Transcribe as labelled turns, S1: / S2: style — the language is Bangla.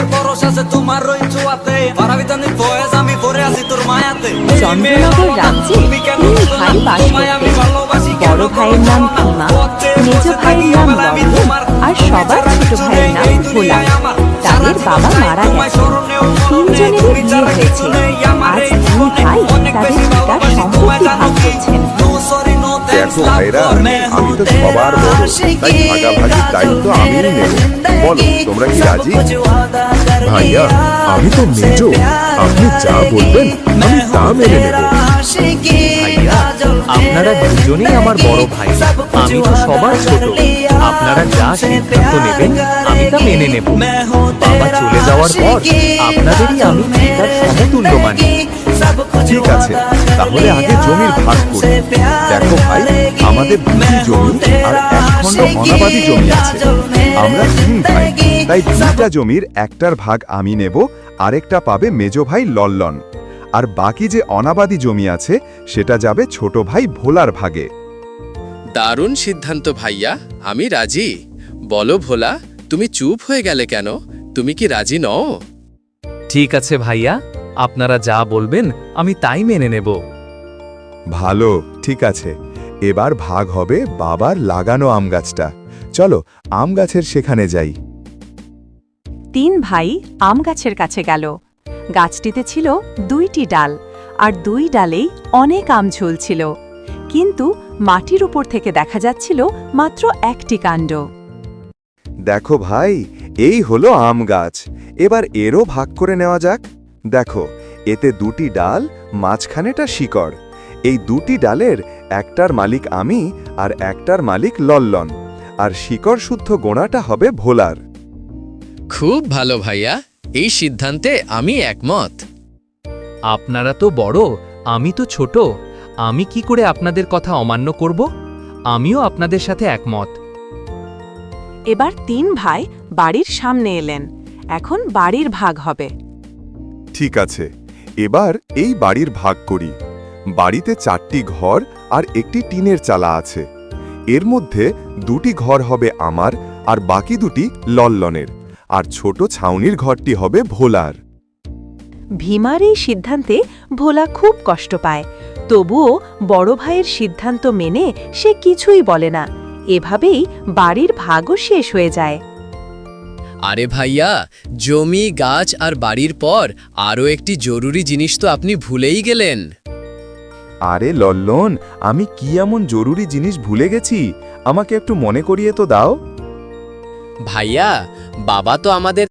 S1: বুকের পরশ আছে তোমার ওই ছোঁয়াতে পারাবিতানি বয়স আমি পরে আছি তোর মায়াতে
S2: চন্দ্রনগর রাজ্যে তিন ভাই বাস করতেন। বড় ভাইয়ের নাম ভীমা, মেজ ভাইয়ের নাম লল্লন আর সবার ছোট ভাইয়ের নাম ভোলা। তাদের বাবা মারা গেছে, তিনজনেরই বিয়ে হয়েছে। আজ তিন ভাই তাদের পিতার সম্পত্তি ভাগ করছেন।
S3: দেখো ভাইরা, আমি তো সবার বড়, তাই ভাগাভাগির দায়িত্ব আমিই নেব। বলো তোমরা কি রাজি? ভাইয়া, আমি তো মেজো, আপনি যা বলবেন আমি তা মেনে নেব।
S4: ভাইয়া, আপনারা দুজনেই আমার বড় ভাই, আমি তো সবার ছোট। আপনারা যা সিদ্ধান্ত নেবেন আমি তা মেনে নেব। বাবা চলে যাওয়ার পর আপনাদেরই আমি পিতার সমতুল্য মানি।
S3: ঠিক আছে, তাহলে আগে জমির ভাগ করি। দেখো ভাই, আমাদের দুটি জমি আর এক খণ্ড অনাবাদি জমি আছে। আমরা তিন ভাই, তাই দুইটা জমির একটার ভাগ আমি নেব, আরেকটা পাবে মেজো ভাই লল্লন। আর বাকি যে অনাবাদি জমি আছে সেটা যাবে ছোট ভাই ভোলার ভাগে।
S5: দারুণ সিদ্ধান্ত ভাইয়া, আমি রাজি। বলো ভোলা, তুমি চুপ হয়ে গেলে কেন? তুমি কি রাজি নও?
S4: ঠিক আছে ভাইয়া, আপনারা যা বলবেন আমি তাই মেনে নেব।
S3: ভালো, ঠিক আছে। এবার ভাগ হবে বাবার লাগানো আম গাছটা। চলো আম গাছের সেখানে যাই।
S2: তিন ভাই আম গাছের কাছে গেল। গাছটিতে ছিল দুইটি ডাল, আর দুই ডালেই অনেক আম ঝুলছিল, কিন্তু মাটির উপর থেকে দেখা যাচ্ছিল মাত্র একটি কাণ্ড।
S3: দেখো ভাই, এই হলো আম গাছ। এবার এরও ভাগ করে নেওয়া যাক। দেখো, এতে দুটি ডাল, মাঝখানেটা শিকড়। এই দুটি ডালের একটার মালিক আমি আর একটার মালিক লল্লন, আর শিকড় শুদ্ধ গোড়াটা হবে ভোলার।
S5: খুব ভালো ভাইয়া, এই সিদ্ধান্তে আমি একমত।
S4: আপনারা তো বড়, আমি তো ছোট। আমি কি করে আপনাদের কথা অমান্য করব? আমিও আপনাদের সাথে একমত।
S2: এবার তিন ভাই বাড়ির সামনে এলেন। এখন বাড়ির ভাগ হবে।
S3: ঠিক আছে, এবার এই বাড়ির ভাগ করি। বাড়িতে 4টি ঘর আর একটি টিনের চালা আছে। এর মধ্যে দুটি ঘর হবে আমার আর বাকি দুটি লল্লনের, আর ছোট ছাউনির ঘরটি হবে ভোলার।
S2: ভীমার এই সিদ্ধান্তে ভোলা খুব কষ্ট পায়, তবুও বড় ভাইয়ের সিদ্ধান্ত মেনে সে কিছুই বলে না। এভাবেই বাড়ির ভাগও শেষ হয়ে যায়।
S5: আরে ভাইয়া, জমি, গাছ আর বাড়ির পর আরও একটি জরুরি জিনিস তো আপনি ভুলেই গেলেন।
S3: আরে লল্লন, আমি কি এমন জরুরি জিনিস ভুলে গেছি? আমাকে একটু মনে করিয়ে তো দাও।
S5: ভাইয়া, বাবা তো আমাদের